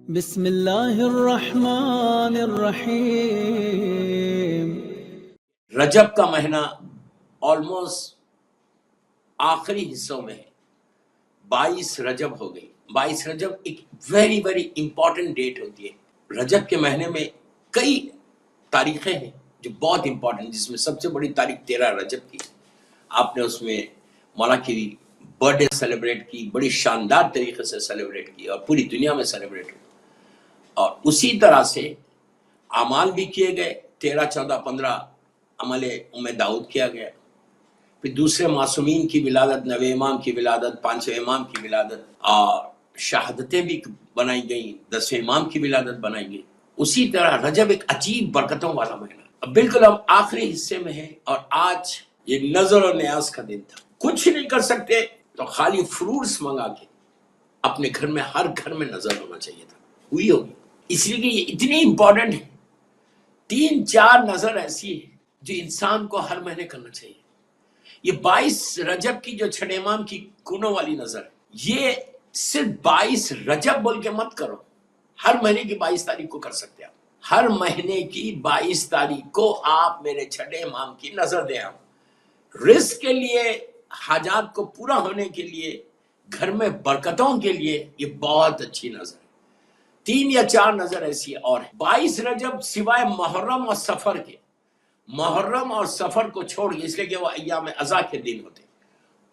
بسم اللہ الرحمن الرحیم۔ رجب کا مہینہ آلموسٹ آخری حصوں میں ہے۔ 22 رجب ہو گئی۔ 22 رجب ایک ویری امپورٹنٹ ڈیٹ ہوتی ہے۔ رجب کے مہینے میں کئی تاریخیں ہیں جو بہت امپورٹنٹ، جس میں سب سے بڑی تاریخ 13 رجب کی۔ آپ نے اس میں مولا کی برتھ ڈے سیلیبریٹ کی، بڑی شاندار طریقے سے سیلیبریٹ کی اور پوری دنیا میں سیلیبریٹ ہوئی۔ اور اسی طرح سے اعمال بھی کیے گئے، 13 14 15 عمل ام داؤد کیا گیا، پھر دوسرے معصومین کی ولادت، 9 امام کی ولادت، 5 امام کی ولادت، اور شہادتیں بھی بنائی گئیں، 10 امام کی ولادت بنائی گئی۔ اسی طرح رجب ایک عجیب برکتوں والا مہینہ۔ اب بالکل ہم آخری حصے میں ہیں، اور آج یہ نظر اور نیاز کا دن تھا۔ کچھ نہیں کر سکتے تو خالی فروٹس منگا کے اپنے گھر میں، ہر گھر میں نظر ہونا چاہیے تھا، ہوئی ہوگی، اس لیے کہ یہ اتنی امپورٹنٹ ہے۔ 3-4 نظر ایسی ہے جو انسان کو ہر مہینے کرنا چاہیے۔ یہ 22 رجب کی جو 6 امام کی کونوں والی نظر ہے، یہ صرف 22 رجب بول کے مت کرو، ہر مہینے کی 22 تاریخ کو کر سکتے ہیں آپ۔ ہر مہینے کی 22 تاریخ کو آپ میرے 6 امام کی نظر دیں۔ آپ رزق کے لیے، حاجات کو پورا ہونے کے لیے، گھر میں برکتوں کے لیے یہ بہت اچھی نظر ہے۔ 3 یا 4 نظر ایسی اور ہے۔ 22 رجب سوائے محرم اور سفر کے، محرم اور سفر کو چھوڑ کے، اس لیے کہ وہ ایام عزا کے دن ہوتے،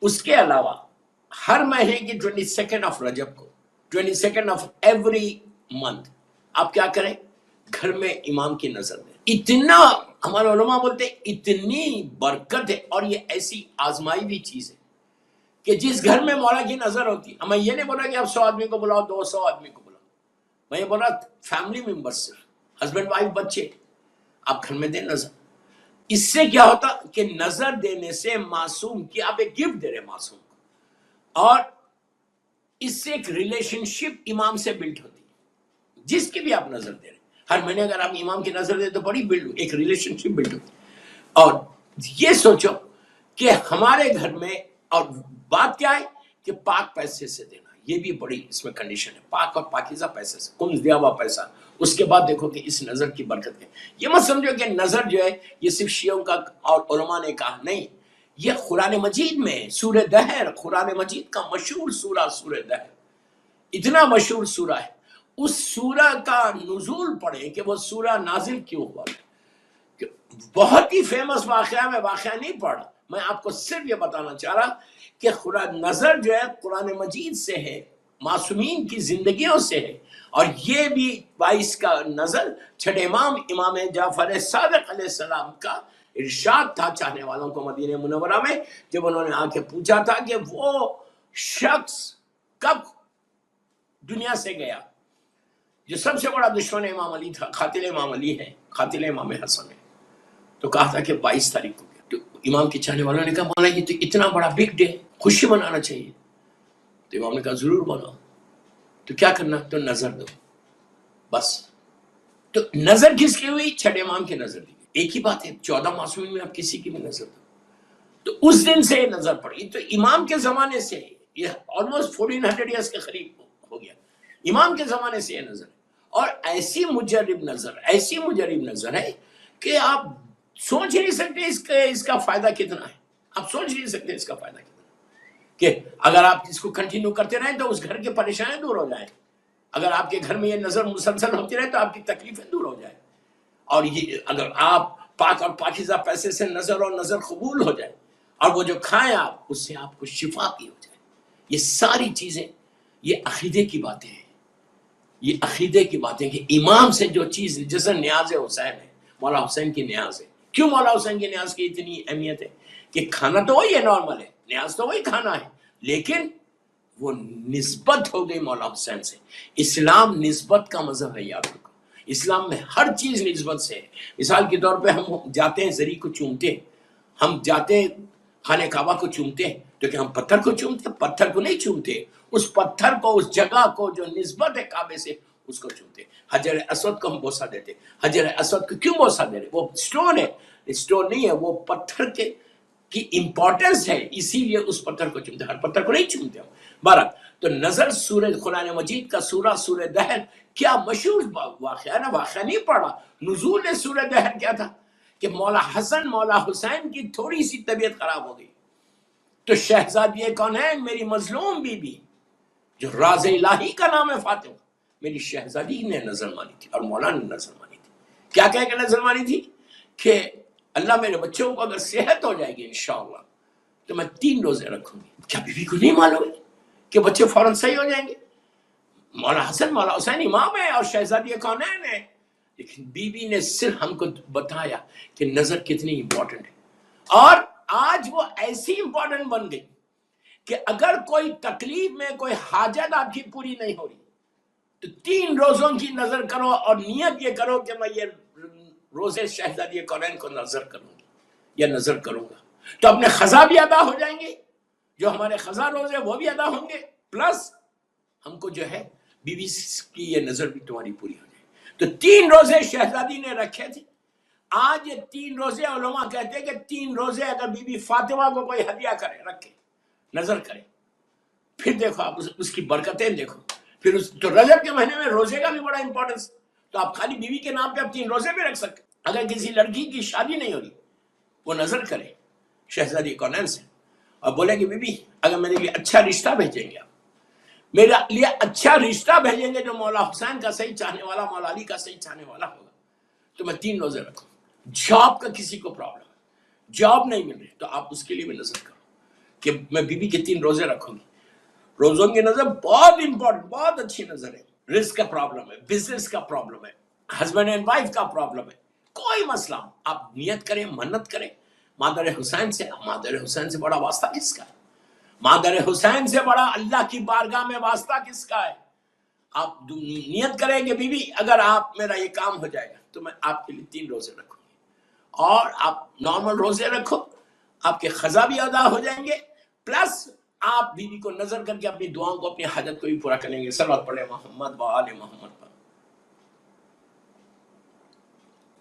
اس کے علاوہ ہر مہینے کی 22 آف رجب کو، 22 آف ایوری منتھ آپ کیا کریں؟ گھر میں امام کی نظر دیں۔ اتنا ہمارے علماء بولتے ہیں اتنی برکت ہے، اور یہ ایسی آزمائی ہوئی چیز ہے کہ جس گھر میں مولا کی نظر ہوتی، میں یہ نہیں بول رہا کہ آپ 100 آدمی کو بلاؤ، 200 آدمی کو بلاؤ، میں یہ بول رہا فیملی ممبر سے، ہسبینڈ وائف بچے، آپ گھر میں دیں نظر۔ اس سے کیا ہوتا کہ نظر دینے سے معصوم کی آپ ایک گفٹ دے رہے معصوم کو، اور اس سے ایک ریلیشن شپ امام سے بلڈ ہوتی ہے، جس کی بھی آپ نظر دے رہے ہر مہینے اگر آپ امام کی نظر دیں تو بڑی ایک ریلیشن شپ بلڈ ہوتی ہے۔ اور یہ سوچو کہ ہمارے گھر میں، اور بات کیا ہے کہ پاک پیسے سے دینا، یہ بھی بڑی اس میں کنڈیشن ہے، پاک اور پاکیزہ پیسے سے، کم دیا ہوا پیسہ۔ اس کے بعد دیکھو کہ اس نظر کی برکت ہے۔ یہ مت سمجھو کہ نظر جو ہے یہ صرف شیعوں کا اور علماء نے کہا، نہیں، یہ قرآن مجید میں سورہ دہر، قرآن مجید کا مشہور سورہ سورہ دہر، اتنا مشہور سورہ ہے۔ اس سورہ کا نزول پڑھیں کہ وہ سورہ نازل کیوں ہوا، بہت ہی فیمس واقعہ، میں واقعہ نہیں پڑھا، میں آپ کو صرف یہ بتانا چاہ رہا کہ نظر جو ہے قرآن مجید سے ہے، معصومین کی زندگیوں سے ہے۔ اور یہ بھی 22 کا نظر 6 امام، امام جعفر صادق علیہ السلام کا ارشاد تھا چاہنے والوں کو مدینہ منورہ میں، جب انہوں نے آ کے پوچھا تھا کہ وہ شخص کب دنیا سے گیا جو سب سے بڑا دشمن امام علی تھا، قاتل امام علی ہے، قاتل امام حسن ہے، تو کہا تھا کہ 22 تاریخ کو گیا۔ تو امام کے چاہنے والوں نے کہا مولا یہ تو اتنا بڑا بگ ڈے، خوشی منانا چاہیے۔ تو امام نے کہا ضرور مناؤ، تو کیا کرنا؟ تو نظر دو، بس۔ تو نظر کس کی ہوئی؟ 6 امام کی نظر دی۔ ایک ہی بات ہے، 14 معصومین میں آپ کسی کی بھی نظر دو۔ تو اس دن سے یہ نظر پڑی، تو امام کے زمانے سے یہ آلموسٹ 1400 ایئرس کے قریب ہو گیا، امام کے زمانے سے یہ نظر ہے۔ اور ایسی مجرب نظر ہے کہ آپ سوچ نہیں سکتے اس کا فائدہ کتنا ہے، آپ سوچ نہیں سکتے اس کا فائدہ کتنا ہے، کہ اگر آپ اس کو کنٹینیو کرتے رہیں تو اس گھر کے پریشانیاں دور ہو جائیں، اگر آپ کے گھر میں یہ نظر مسلسل ہوتی رہے تو آپ کی تکلیفیں دور ہو جائیں، اور یہ اگر آپ پاک اور پاکیزہ پیسے سے نظر اور نظر قبول ہو جائے، اور وہ جو کھائیں آپ، اس سے آپ کو شفا بھی ہو جائے۔ یہ ساری چیزیں، یہ عقیدے کی باتیں ہیں، یہ عقیدے کی باتیں کہ امام سے جو چیز، جیسے نیاز حسین ہے، مولا حسین کی نیاز ہے۔ کیوں مولا حسین کی نیاز کی اتنی اہمیت ہے؟ کہ کھانا تو وہی ہے، نارمل ہے، نیاز تو وہی کھانا ہے، لیکن وہ نسبت ہو گئی مولا حسین سے۔ اسلام نسبت کا مذہب ہے، یاد رکھو، اسلام میں ہر چیز نسبت سے ہے۔ مثال کے طور پہ ہم جاتے ہیں زری کو چومتے ہیں، ہم جاتے ہیں خانہ کعبہ کو چومتے ہیں، تو کہ ہم پتھر کو چومتے ہیں؟ پتھر کو نہیں چومتے، اس پتھر کو، اس جگہ کو جو نسبت ہے کعبے سے، اس کو چومتے ہیں۔ حجر اسود کو ہم بوسہ دیتے ہیں، حجر اسود کو کیوں بوسہ دے رہے؟ وہ سٹون ہے، سٹون نہیں ہے، وہ پتھر کی امپورٹنس ہے، اسی لیے اس پتھر کو چومتے ہیں، ہر پتھر کو نہیں چومتے ہم۔ بارہ تو نظر سورہ قرآن مجید کا سورہ دہر کیا مشہور واقعہ ہے نا، واقعہ نہیں پڑا. نزول سورہ دہر کیا تھا کہ مولا حسن مولا حسین کی تھوڑی سی طبیعت خراب ہو گئی، تو شہزادی کونین میری مظلوم بی بی جو راز الہی کا نام ہے فاطمہ، میری شہزادی نے نظر مانی تھی اور مولا نے نظر مانی تھی. کیا کہہ کے نظر مانی تھی کہ اللہ میرے بچوں کو اگر صحت ہو جائے گی انشاءاللہ تو میں 3 روزے رکھوں گی. کیا بی بی کو نہیں معلوم ہے کہ بچے فوراً صحیح ہو جائیں گے؟ مولا حسن مولا حسین امام ہے اور شہزادی کونین ہے، لیکن بی بی نے صرف ہم کو بتایا کہ نظر کتنی امپورٹنٹ ہے. اور آج وہ ایسی امپورٹنٹ بن گئی کہ اگر کوئی تکلیف میں کوئی حاجت آپ کی پوری نہیں ہو رہی تو 3 روزوں کی نظر کرو اور نیت یہ کرو کہ میں یہ روزے شہزادی کونین کو نظر کروں گی یا نظر کروں گا، تو اپنے قضا بھی ادا ہو جائیں گے، جو ہمارے قضا روزے وہ بھی ادا ہوں گے، پلس ہم کو جو ہے بی بی کی یہ نظر بھی تمہاری پوری ہو جائے. تو 3 روزے شہزادی نے رکھے تھے. آج یہ 3 روزے علماء کہتے ہیں کہ 3 روزے اگر بی بی فاطمہ کو کوئی ہدیہ کرے، رکھے، نظر کرے، پھر دیکھو آپ اس کی برکتیں دیکھو. پھر تو رجب کے مہینے میں روزے کا بھی بڑا امپورٹنس، تو آپ خالی بیوی کے نام پہ آپ 3 روزے بھی رکھ سکتے. اگر کسی لڑکی کی شادی نہیں ہو رہی وہ نظر کرے شہزادی کونین سے اور بولے کہ بی بی اگر میرے لیے اچھا رشتہ بھیجیں گے، آپ میرے لیے اچھا رشتہ بھیجیں گے جو مولا حسین کا صحیح چاہنے والا، مولا علی کا صحیح چاہنے والا ہوگا، تو میں 3 روزے رکھوں. جاب کا کسی کو پرابلم ہے، جاب نہیں مل رہی، تو آپ اس کے لیے بھی نظر کرو کہ میں بی بی کے 3 روزے رکھوں گی. روزوں کی نظر بہت امپورٹنٹ، بہت اچھی نظر ہے. رزق کا پرابلم ہے، بزنس کا پرابلم ہے، ہسبینڈ اینڈ وائف کا پرابلم ہے، کوئی مسئلہ آپ نیت کریں، منت کریں مادر حسین سے. مادر حسین سے بڑا واسطہ کس کا ہے؟ مادر حسین سے بڑا اللہ کی بارگاہ میں واسطہ کس کا ہے؟ آپ نیت کریں کہ بی بی اگر آپ میرا یہ کام ہو جائے گا تو میں آپ کے لیے 3 روزے رکھوں گی، اور آپ نارمل روزے رکھو، آپ کے قضا بھی ادا ہو جائیں گے، پلس آپ بیوی کو نظر کر کے اپنی دعاؤں کو، اپنی حاجت کو بھی پورا کریں گے. صلوات پڑھیں محمد و آل محمد پر.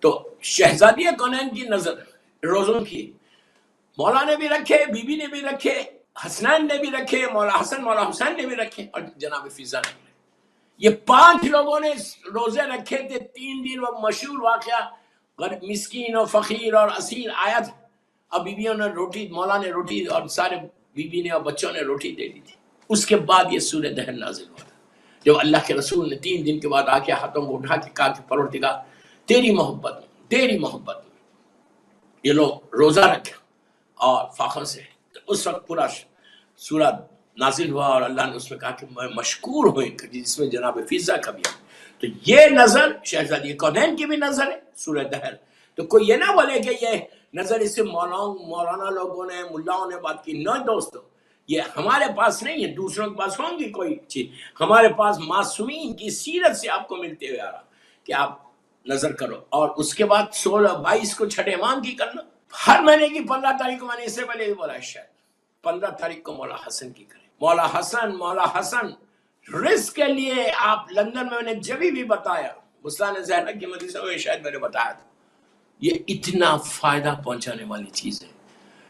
تو شہزادی کونین کی نظر روزوں کی مولا نے بھی رکھے، بی بی نے بھی رکھے، حسنین نے بھی رکھے، مولا حسن مولا حسین نے بھی رکھے، اور جناب فضا نے بھی رکھے. یہ 5 لوگوں نے روزے رکھے تھے 3 دن. وہ مشہور واقعہ غریب مسکین اور فقیر اور اسیر آیا تھا، اب بیویوں نے روٹی، مولا نے روٹی اور سارے بیوی نے اور بچوں نے روٹی دے دی تھی. اس کے بعد یہ سورہ دہر نازل ہوا تھا، جب اللہ کے رسول نے 3 دن کے بعد آ کے ہاتھوں کو اٹھا کے کہا کہ پروردگار تیری محبت میں، تیری محبت میں یہ لوگ روزہ رکھا اور فخر سے. تو اس وقت پورا سورہ نازل ہوا اور اللہ نے اس میں کہا کہ میں مشکور ہوئے، جس میں جناب فضا کا بھی ہے. تو یہ نظر شہزادی کونین کی بھی نظر ہے سورہ دہر. تو کوئی یہ نہ بولے کہ یہ نظر اس سے مولانا لوگوں نے، ملاؤں نے بات کی. نہ دوستو، یہ ہمارے پاس نہیں ہے، دوسروں کے پاس ہوں گی کوئی چیز. ہمارے پاس معصومین کی سیرت سے آپ کو ملتے ہوئے آ رہا کہ آپ نظر کرو. اور اس کے بعد 16-22 کو چھٹے امام کی کرنا. ہر مہینے کی 15 تاریخ کو، میں نے اس سے پہلے بھی بولا ہے، شاید 15 تاریخ کو مولا حسن کی کریں. مولا حسن رزق کے لیے آپ لندن میں نے جبھی بھی بتایا، مسلان زہرہ کی مدرسہ میں شاید میں نے بتایا تھا، یہ اتنا فائدہ پہنچانے والی چیز ہے.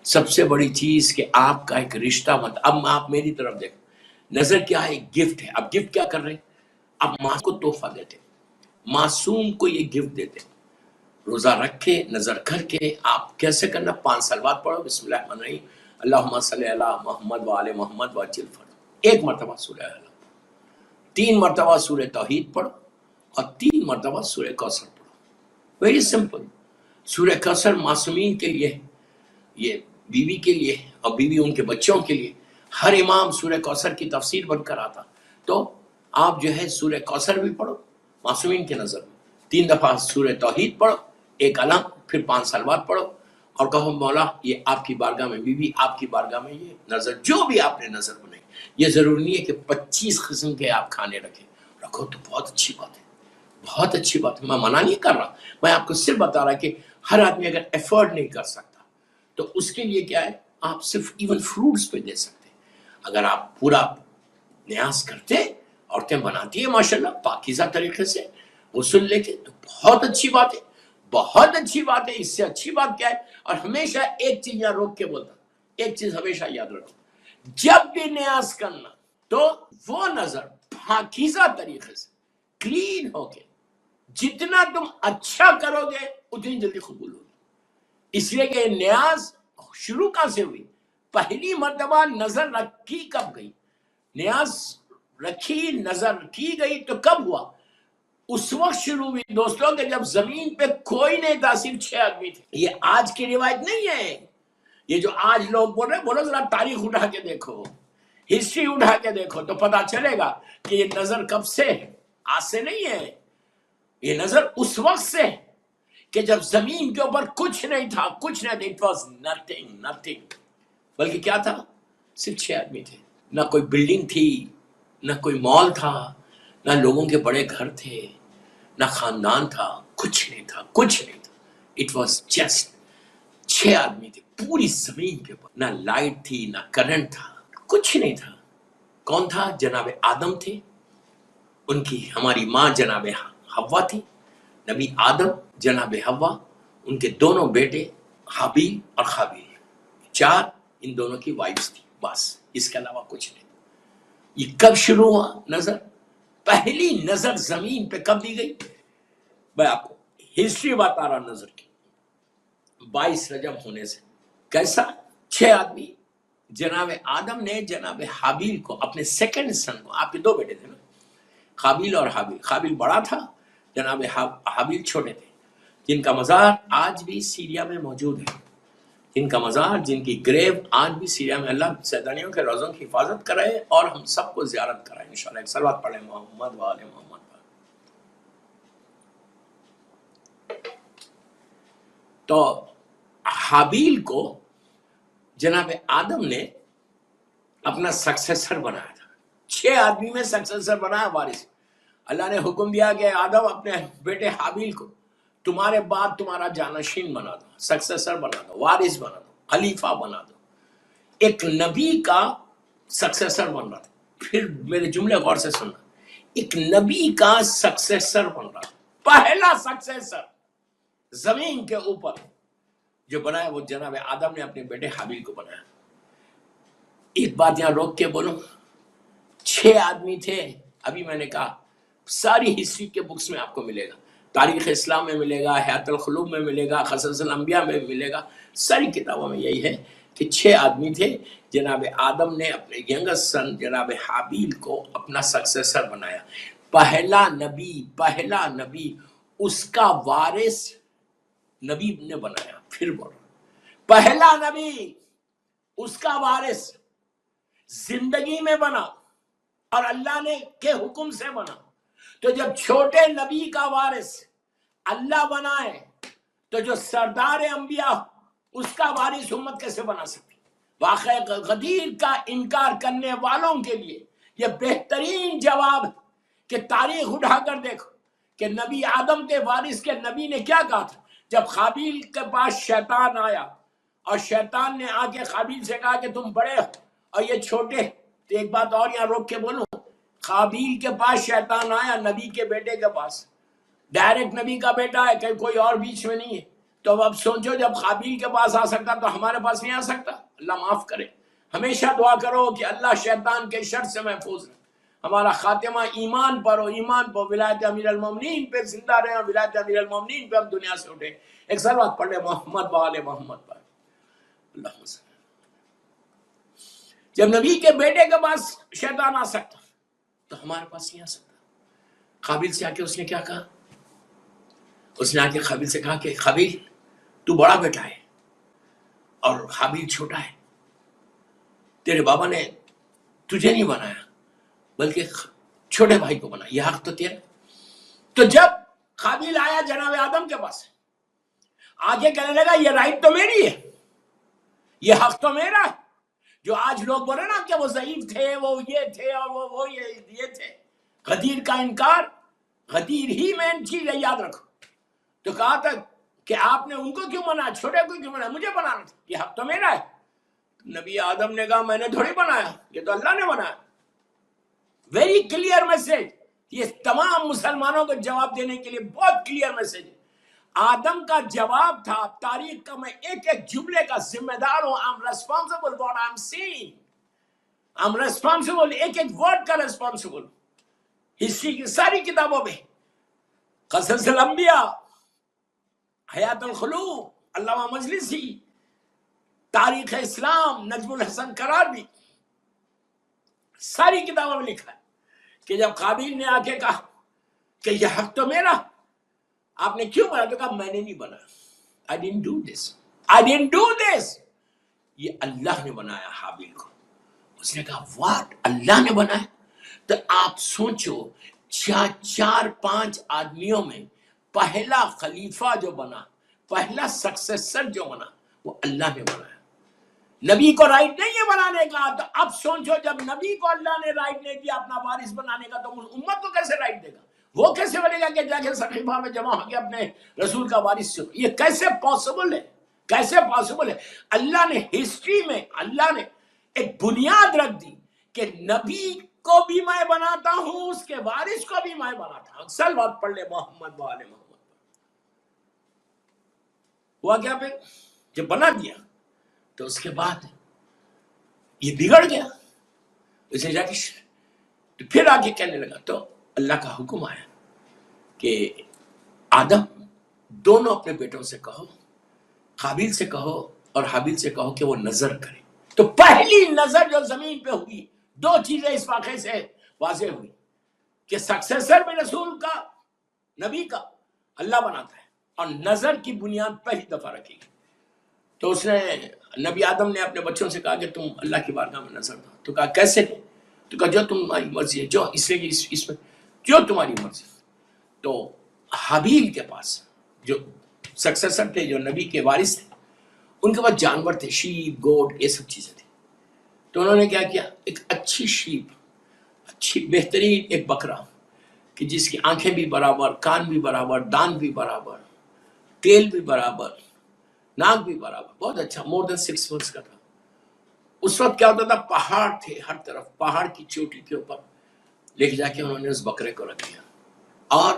سب سے بڑی چیز کہ آپ کا ایک رشتہ مت. اب آپ میری طرف دیکھیں، نظر کیا ہے؟ ایک گفٹ ہے. اب گفٹ کیا کر رہے ہیں؟ اب ماں کو تحفہ دیتے، معصوم کو یہ گفٹ دیتے. روزہ رکھ کے نظر کر کے آپ کیسے کرنا؟ 5 صلوات پڑھو، بسم اللہ الرحمن الرحیم، اللہم صلی علی محمد و آل محمد وعجل فرج. 1 مرتبہ سورہ اعلیٰ، 3 مرتبہ سورہ توحید پڑھو، اور 3 مرتبہ سورہ کوثر پڑھو. Very simple. سورہ کوثر معصومین کے لیے، یہ بیوی کے لیے اور بیوی ان کے بچوں کے لیے. ہر امام سورہ کوثر کی تفسیر بن کر آتا، تو آپ جو ہے سورہ کوثر بھی پڑھو معصومین کی نظر میں. 3 دفعہ سورہ توحید پڑھو، 1 علم، پھر 5 صلوات پڑھو، اور کہو مولا یہ آپ کی بارگاہ میں، بیوی آپ کی بارگاہ میں یہ نظر جو بھی آپ نے نظر بنائی. یہ ضروری نہیں ہے کہ 25 قسم کے آپ کھانے رکھو تو بہت اچھی بات ہے، بہت اچھی بات ہے. میں منع نہیں کر رہا، میں آپ کو صرف بتا رہا کہ ہر آدمی اگر ایفورڈ نہیں کر سکتا تو اس کے لیے کیا ہے، آپ صرف ایون فروٹس پہ دے سکتے. اگر آپ پورا نیاز کرتے، عورتیں بناتی ہیں ماشاءاللہ پاکیزہ طریقے سے غسل لے کے، تو بہت اچھی بات ہے، بہت اچھی بات ہے. اس سے اچھی بات کیا ہے؟ اور ہمیشہ ایک چیز یہاں روک کے بولتا، ایک چیز ہمیشہ یاد رکھو، جب بھی نیاز کرنا تو وہ نظر پاکیزہ طریقے سے کلین ہو کے جتنا تم اچھا کرو گے اتنی جلدی قبول ہوگی. اس لیے کہ نیاز شروع کہاں سے ہوئی؟ پہلی مرتبہ نظر رکھی کب گئی؟ نیاز رکھی نظر کی گئی تو کب ہوا؟ اس وقت شروع ہوئی دوستوں کہ جب زمین پہ کوئی نہیں تھا، صرف 6 آدمی تھے. یہ آج کی روایت نہیں ہے. یہ جو آج لوگ بول رہے ہیں، بولو ذرا تاریخ اٹھا کے دیکھو، ہسٹری اٹھا کے دیکھو تو پتا چلے گا کہ یہ نظر کب سے ہے، آج سے نہیں ہے. یہ نظر اس وقت سے ہے کہ جب زمین کے اوپر کچھ نہیں تھا، کچھ نہیں تھا. It was nothing. بلکہ کیا تھا؟ صرف 6 آدمی تھے. نہ کوئی بلڈنگ تھی، نہ کوئی مال تھا، نہ لوگوں کے بڑے گھر تھے، نہ خاندان تھا، کچھ نہیں تھا. اٹ واز جسٹ 6 آدمی تھے پوری زمین کے اوپر. نہ لائٹ تھی، نہ کرنٹ تھا، کچھ نہیں تھا. کون تھا؟ جناب آدم تھے، ان کی ہماری ماں جناب حوا تھی، نبی آدم، جناب حوا، ان کے دونوں بیٹے حابیل اور قابیل، 4 ان دونوں کی وائفز تھی. بس اس کے علاوہ کچھ نہیں. یہ کب شروع ہوا نظر؟ پہلی نظر زمین پہ کب دی گئی؟ میں آپ کو ہسٹری بتا رہا نظر کی. 22 رجب ہونے سے. کیسا؟ 6 آدمی. جناب آدم نے جناب حابیل کو، اپنے سیکنڈ سن کو، آپ کے 2 بیٹے تھے نا، قابیل اور حابیل. قابیل بڑا تھا، جناب حابیل چھوٹے تھے، جن کا مزار آج بھی سیریا میں موجود ہے. جن کا مزار، جن کی گریو آج بھی سیریا میں. اللہ سیدانیوں کے روزوں کی حفاظت کرائے اور ہم سب کو زیارت کرائے انشاءاللہ. ایک صلوات پڑھیں محمد و آل محمد. تو حابیل کو جناب آدم نے اپنا سکسیسر بنایا تھا. 6 آدمی میں سکسیسر بنایا، وارث. اللہ نے حکم دیا کہ آدم اپنے بیٹے حابیل کو تمہارے بعد تمہارا جانشین بنا دو، سکسیسر بنا دو، وارث بنا دو، خلیفہ بنا دو. ایک نبی کا سکسیسر بن رہا تھا. پھر میرے جملے غور سے سننا. ایک نبی کا سکسیسر بن رہا تھا. پہلا سکسیسر زمین کے اوپر جو بنایا وہ جناب آدم نے اپنے بیٹے حابیل کو بنایا. ایک بات یہاں روک کے بولوں، 6 آدمی تھے. ابھی میں نے کہا ساری ہسٹری کے بکس میں آپ کو ملے گا، تاریخ اسلام میں ملے گا، حیات القلوب میں ملے گا، قصص الانبیاء میں ملے گا، ساری کتابوں میں یہی ہے کہ 6 آدمی تھے. جناب آدم نے اپنے ینگسٹ سن جناب حابیل کو اپنا سکسیسر بنایا. پہلا نبی اس کا وارث نبی نے بنایا. پھر بولو، پہلا نبی اس کا وارث زندگی میں بنا اور اللہ نے کے حکم سے بنا. تو جب چھوٹے نبی کا وارث اللہ بنائے تو جو سردار انبیاء اس کا وارث امت کیسے بنا سکتی؟ واقعہ غدیر کا انکار کرنے والوں کے لیے یہ بہترین جواب ہے کہ تاریخ اٹھا کر دیکھو کہ نبی آدم کے وارث کے نبی نے کیا کہا تھا. جب قابیل کے پاس شیطان آیا اور شیطان نے آ کے قابیل سے کہا کہ تم بڑے ہو اور یہ چھوٹے. تو ایک بات اور یہاں روک کے بولوں، قابیل کے پاس شیطان آیا نبی کے بیٹے کے پاس، ڈائریکٹ نبی کا بیٹا ہے، کہ کوئی اور بیچ میں نہیں ہے. تو اب سوچو جب قابیل کے پاس آ سکتا تو ہمارے پاس نہیں آ سکتا؟ اللہ معاف کرے. ہمیشہ دعا کرو کہ اللہ شیطان کے شر سے محفوظ رہے، ہمارا خاتمہ ایمان پر ہو، ایمان پر ولایت امیر المومنین پہ زندہ رہے اور ولایت امیر المومنین پہ ہم دنیا سے اٹھے. ایک صلوات پڑھ لے محمد و آل محمد پر. اللہ صلی. جب نبی کے بیٹے کے پاس شیطان آ سکتا تو ہمارے پاس نہیں آ سکتا. قابیل سے آ کے اس نے کیا کہا؟ اس نے آ کے قابیل سے کہا کہ قابیل تو بڑا بیٹا ہے اور حابیل چھوٹا ہے، تیرے بابا نے تجھے نہیں بنایا بلکہ چھوٹے بھائی کو بنا، یہ حق تو تیرا. تو جب قابیل آیا جناب آدم کے پاس، آگے کہنے لگا یہ رائٹ تو میری ہے، یہ حق تو میرا ہے. جو آج لوگ بولے نا کہ وہ ضعیف تھے، وہ یہ تھے اور وہ یہ تھے. غدیر کا انکار، غدیر ہی میں چیز ہے، یاد رکھو. تو کہا تھا کہ آپ نے ان کو کیوں بنایا، چھوٹے کو کیوں بنایا؟ مجھے بنانا تھا، یہ حق تو میرا ہے. نبی آدم نے کہا میں نے تھوڑی بنایا، یہ تو اللہ نے بنایا. Very clear message. یہ تمام مسلمانوں کو جواب دینے کے لیے بہت کلیئر میسج ہے. آدم کا جواب تھا، تاریخ کا میں ایک ایک جملے کا ذمہ دار ہوں. I'm responsible for what I'm seeing. ہم ریسپانسبل، ایک ایک ورڈ کا ریسپانسبل. ہسٹری کی ساری کتابوں میں قصص الانبیاء، حیات الخلوق، علامہ مجلسی، تاریخ اسلام، نجم الحسن کراربی، ساری کتابوں میں لکھا ہے کہ جب قابیل نے آ کے کہا کہ یہ حق تو میرا، آپ نے کیوں بنا؟ تو کہا میں نے نہیں بنایا. I didn't do this. I didn't do this. یہ اللہ نے بنایا حابیل کو. اس نے کہا واٹ، اللہ نے بنایا؟ تو آپ سوچو، چار پانچ آدمیوں میں پہلا خلیفہ جو بنا، پہلا سکسیسر جو بنا، وہ اللہ نے بنایا. نبی کو رائٹ نہیں ہے بنانے کا. تو اب سوچو جب نبی کو اللہ نے رائٹ نہیں دیا اپنا وارث بنانے کا، تو امت کو کیسے رائٹ دے گا؟ وہ کیسے بنے گا کہ جا کے صحیفہ میں جمع ہو کے اپنے رسول کا وارث چنو؟ یہ کیسے پاسبل ہے؟ کیسے پاسبل ہے؟ اللہ نے ہسٹری میں اللہ نے ایک بنیاد رکھ دی کہ نبی کو بھی میں بناتا ہوں، اس کے وارث کو بھی میں بناتا ہوں. اکثر بات پڑھ لے محمد و آل محمد. ہوا کیا پھر جب بنا دیا تو اس کے بعد یہ بگڑ گیا. اسے جا کے پھر آگے کہنے لگا تو اللہ کا حکم آیا کہ آدم دونوں اپنے بیٹوں سے کہو، قابیل سے کہو اور حابیل سے کہو کہ وہ نظر کرے. تو پہلی نظر جو زمین پہ ہوئی، دو چیزیں اس واقعے سے واضح ہوئی کہ سکسیسر میں رسول کا، نبی کا اللہ بناتا ہے، اور نظر کی بنیاد پہلی دفعہ رکھی گئی. تو اس نے نبی آدم نے اپنے بچوں سے کہا کہ تم اللہ کی بارگاہ میں نظر دو. تو کہا کیسے؟ تو کہا جو تمہاری مرضی ہے، جو اس لیے اس میں جو تمہاری مرضی. تو حابیل کے پاس جو سکسیسر تھے، جو نبی کے وارث تھے، ان کے پاس جانور تھے، شیپ، گوٹ، یہ سب چیزیں تھیں. تو انہوں نے کیا کیا؟ ایک اچھی شیپ، اچھی بہترین ایک بکرا کہ جس کی آنکھیں بھی برابر، کان بھی برابر، دان بھی برابر، تیل بھی برابر، ناک بھی برابر، بہت اچھا، more than 6 months کا تھا. اس وقت کیا ہوتا تھا؟ پہاڑ تھے ہر طرف، پہاڑ کی چوٹی کے اوپر لے کے جا کے انہوں نے اس بکرے کو رکھ دیا. اور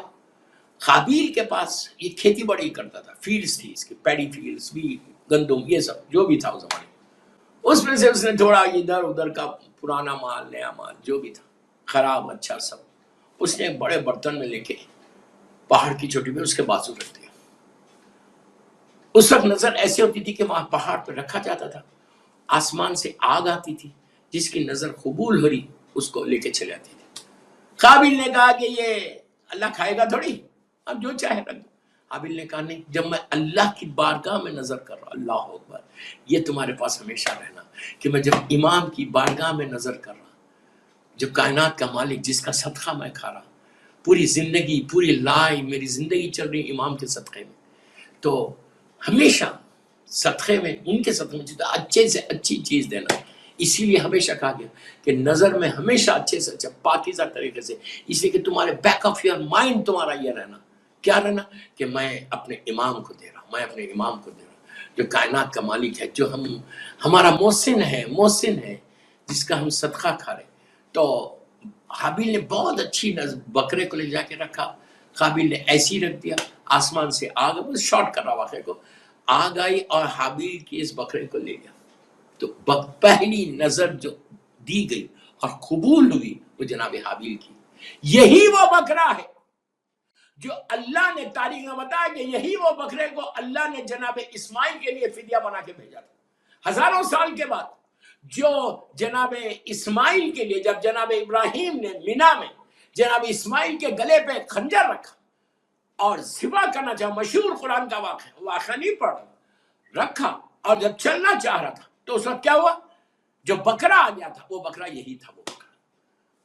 قابیل کے پاس یہ کھیتی باڑی کرتا تھا، فیلڈز تھی اس کی، پیڈی فیلڈز، ویٹ، گندم، یہ سب جو بھی تھا اس زمانے میں. اس میں سے اس نے تھوڑا ادھر ادھر کا پرانا مال، نیا مال جو بھی تھا، خراب اچھا سب، اس نے ایک بڑے برتن میں لے کے پہاڑ کی چوٹی پہ اس کے بازو رکھ دیا. اس وقت نظر ایسے ہوتی تھی کہ وہاں پہاڑ پہ رکھا جاتا تھا، آسمان سے آگ آتی تھی، جس کی نظر قبول ہو رہی اس کو لے کے چلے آتی تھی. قابیل نے کہا کہ یہ اللہ کھائے گا تھوڑی، اب جو چاہے رکھ دو. حابیل نے کہا نہیں، جب میں اللہ کی بارگاہ میں نظر کر رہا، اللہ اکبر، یہ تمہارے پاس ہمیشہ رہنا کہ میں جب امام کی بارگاہ میں نظر کر رہا، جو کائنات کا مالک جس کا صدقہ میں کھا رہا، پوری زندگی، پوری لائف میری زندگی چل رہی امام کے صدقے میں، تو ہمیشہ صدقے میں، ان کے صدقے میں اچھے سے اچھی چیز دینا. اسی لیے ہمیشہ کہا گیا کہ نظر میں ہمیشہ اچھے سے اچھا، پاکیزہ طریقے سے، اس لیے کہ تمہارے بیک آف یور مائنڈ تمہارا یہ رہنا، کیا رہنا کہ میں اپنے امام کو دے رہا ہوں، میں اپنے امام کو دے رہا ہوں جو کائنات کا مالک ہے، جو ہمارا محسن ہے، جس کا ہم صدقہ کھا رہے. تو حابیل نے بہت اچھی بکرے کو لے جا کے رکھا، قابیل نے ایسی رکھ دیا. آسمان سے آگ، بس شارٹ کر رہا واقعے کو، آگ آئی اور حابیل کی اس بکرے کو لے گیا. تو پہلی نظر جو دی گئی اور قبول ہوئی وہ جناب حابیل کی. یہی وہ بکرا ہے جو اللہ نے تاریخ میں بتایا کہ یہی وہ بکرے کو اللہ نے جناب اسماعیل کے لیے فدیہ بنا کے بھیجا تھا. ہزاروں سال کے بعد جو جناب اسماعیل کے لیے، جب جناب ابراہیم نے مینا میں جناب اسماعیل کے گلے پہ خنجر رکھا اور ذبح کرنا چاہا، مشہور قرآن کا واقعہ نہیں پڑھ رہا، رکھا اور جب چلنا چاہ رہا تھا تو اس وقت کیا ہوا؟ جو بکرا آ گیا تھا وہ بکرا یہی تھا. وہ بکرا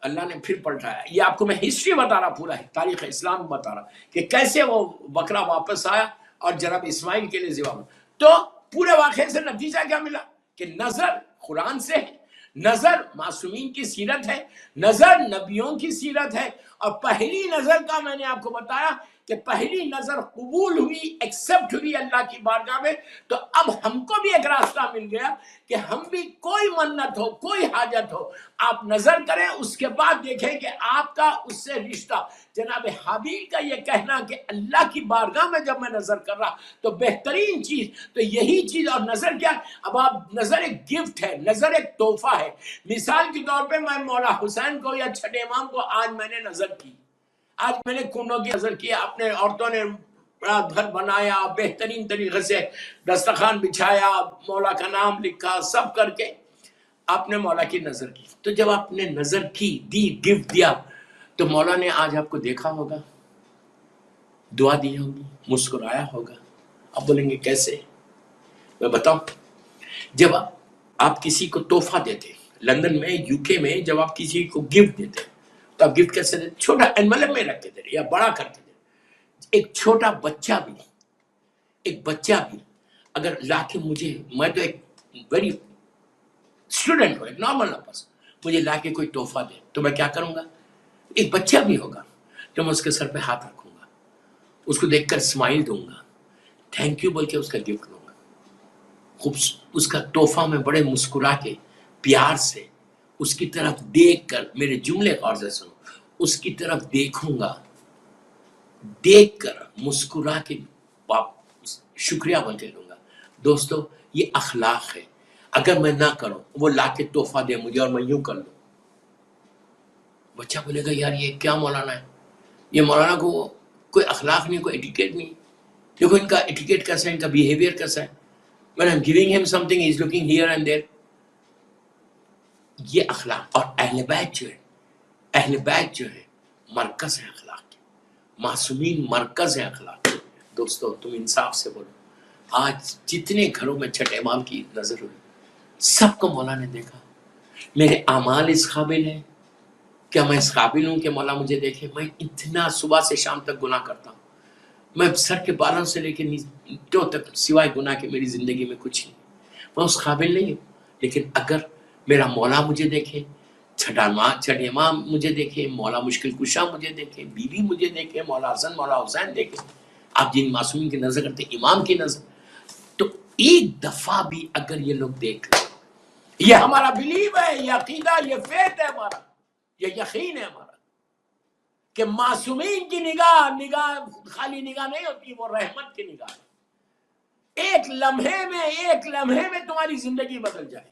اللہ نے پھر پلٹایا. یہ آپ کو میں ہسٹری بتا رہا، پورا تاریخ اسلام بتا رہا کہ کیسے وہ بکرا واپس آیا اور جناب اسماعیل کے لیے ذبح. تو پورے واقعے سے نتیجہ کیا ملا کہ نظر قرآن سے ہے، نظر معصومین کی سیرت ہے، نظر نبیوں کی سیرت ہے. اور پہلی نظر کا میں نے آپ کو بتایا کہ پہلی نظر قبول ہوئی، ایکسپٹ ہوئی اللہ کی بارگاہ میں، تو اب ہم کو بھی ایک راستہ مل گیا کہ ہم بھی کوئی منت ہو، کوئی حاجت ہو، آپ نظر کریں، اس کے بعد دیکھیں کہ آپ کا اس سے رشتہ۔ جناب حابیل کا یہ کہنا کہ اللہ کی بارگاہ میں جب میں نظر کر رہا تو بہترین چیز تو یہی چیز، اور نظر کیا؟ اب آپ نظر ایک گفٹ ہے، نظر ایک تحفہ ہے۔ مثال کے طور پہ میں مولا حسین کو یا چھٹے امام کو آج میں نے نظر کی، آج میں نے کنوں کی نظر کی، اپنے عورتوں نے بڑا گھر بنایا، بہترین طریقے سے دسترخوان بچھایا، مولا کا نام لکھا، سب کر کے آپ نے مولا کی نظر کی۔ تو جب آپ نے نظر کی، دی، گفٹ دیا، تو مولا نے آج آپ کو دیکھا ہوگا، دعا دی ہوگی، مسکرایا ہوگا۔ آپ بولیں گے کیسے؟ میں بتاؤں، جب آپ کسی کو تحفہ دیتے، لندن میں، یو کے میں، جب آپ کسی کو گفٹ دیتے تو آپ گفٹ کیسے دیتے؟ چھوٹا انویلپ میں رکھ کے دے یا بڑا کر کے دے۔ ایک چھوٹا بچہ بھی اگر لا کے مجھے، میں تو ایک ویری اسٹوڈنٹ ہوں، ایک نارمل پرسن، مجھے لا کے کوئی تحفہ دے تو میں کیا کروں گا؟ ایک بچہ بھی ہوگا تو میں اس کے سر پہ ہاتھ رکھوں گا، اس کو دیکھ کر اسمائل دوں گا، تھینک یو بول کے اس کا گفٹ لوں گا، اس کا تحفہ میں بڑے مسکرا کے پیار سے اس کی طرف دیکھ کر، میرے جملے غور سے سنو، اس کی طرف دیکھوں گا، دیکھ کر مسکرا کے شکریہ بول کے لوں گا۔ دوستو یہ اخلاق ہے۔ اگر میں نہ کروں، وہ لا کے تحفہ دے مجھے اور میں یوں کر لوں، بچہ بولے گا یار یہ کیا مولانا ہے، یہ مولانا کو کوئی اخلاق نہیں، کوئی ایٹیکیٹ نہیں، دیکھو ان کا ایٹیکیٹ کیسا ہے، ان کا بیہیویئر کیسا ہے، when I'm giving him something he's looking here and there۔ یہ اخلاق، اور اہل بیت جو ہے مرکز ہے اخلاق کے، معصومین مرکز ہے اخلاق کے۔ دوستو تم انصاف سے بولو، آج جتنے گھروں میں چھٹے امام کی نظر ہوئی، سب کو مولا نے دیکھا۔ میرے اعمال اس قابل ہیں، کیا میں اس قابل ہوں کہ مولا مجھے دیکھے؟ میں اتنا صبح سے شام تک گناہ کرتا ہوں، میں سر کے بالوں سے لے کے نیچوں تک سوائے گناہ کے میری زندگی میں کچھ نہیں، میں اس قابل نہیں ہوں۔ لیکن اگر میرا مولا مجھے دیکھے، چھٹے امام مجھے دیکھے، مولا مشکل کشا مجھے دیکھے، بیوی مجھے دیکھے، مولا حسن مولا حسین دیکھے، آپ جن معصومین کی نظر کرتے امام کی نظر، تو ایک دفعہ بھی اگر یہ لوگ دیکھ لیں، یہ ہمارا بلیو ہے، یہ عقیدہ، یہ فیت ہے ہمارا، یہ یقین ہے ہمارا کہ معصومین کی نگاہ خالی نگاہ نہیں ہوتی، وہ رحمت کی نگاہ ہے۔ ایک لمحے میں تمہاری زندگی بدل جائے۔